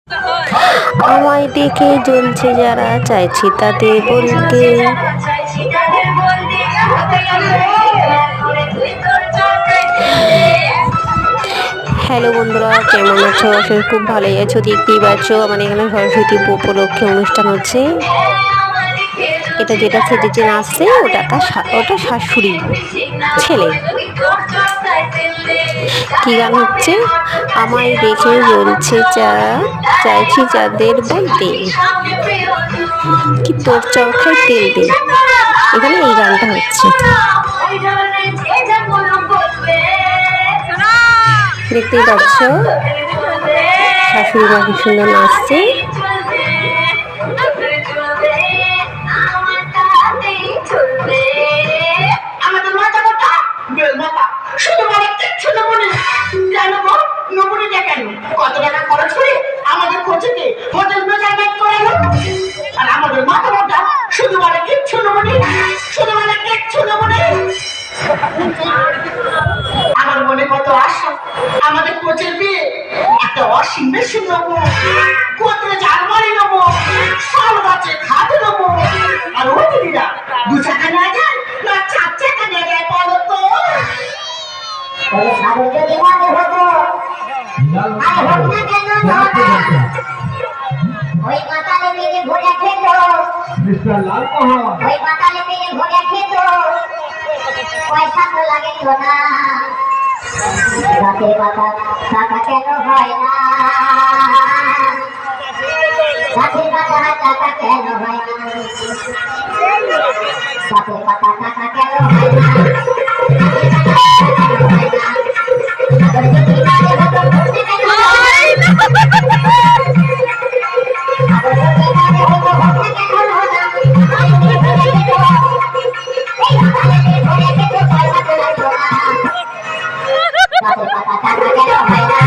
আমায় দেখে জ্বলছে যারা, চাইছি তাদের বলতে। হ্যালো বন্ধুরা, কেমন আছো? আসলে খুব ভালোই আছো, দেখতেই পাচ্ছ মানে এখানে সরস্বতী উপলক্ষে অনুষ্ঠান হচ্ছে। এটা যেটা সেজেছে নাচছে ওটা শাশুড়ি ছেলে। কি গান হচ্ছে? আমায় দেখে জ্বলছে যারা, চাইছি যাদের বলতে, কি তোর চরকায় তেল দে। এখানে এই গানটা হচ্ছে, দেখতেই পাচ্ছ শাশুড়ি মা কি সুন্দর নাচছে। কত টাকা খরচ করে আমাদের কোচিতে হোটেল ম্যানেজমেন্ট করে আর আমাদের মাথা মোটা শুধু মানে কিচ্ছু নেবো শুধু মানে কিচ্ছু নেবো। আমার মনে কত আশা, আমাদের কোচের বিয়ে একটা ওয়াশিং মেশিন নেবো, গোদরেজ আলমারি নেবো, সব গাছে খাট নেবো। আর ওই দিদিরা 2 চাকা না যায় না 4 চাকা নিয়ে যায় বলো তো। যদি মনে হতো আরে হোক না কেন ওই পাতালে থেকে ঘোড়া খেত, ওই পাতালে থেকে ঘোড়া খেত, পয়সা তো লাগে তো না। গাছের পাতা টাকা কেন হয় না, গাছের পাতা টাকা কেন হয় না, গাছের পাতা টাকা কেন হয় না। টাকা কেন হয় না।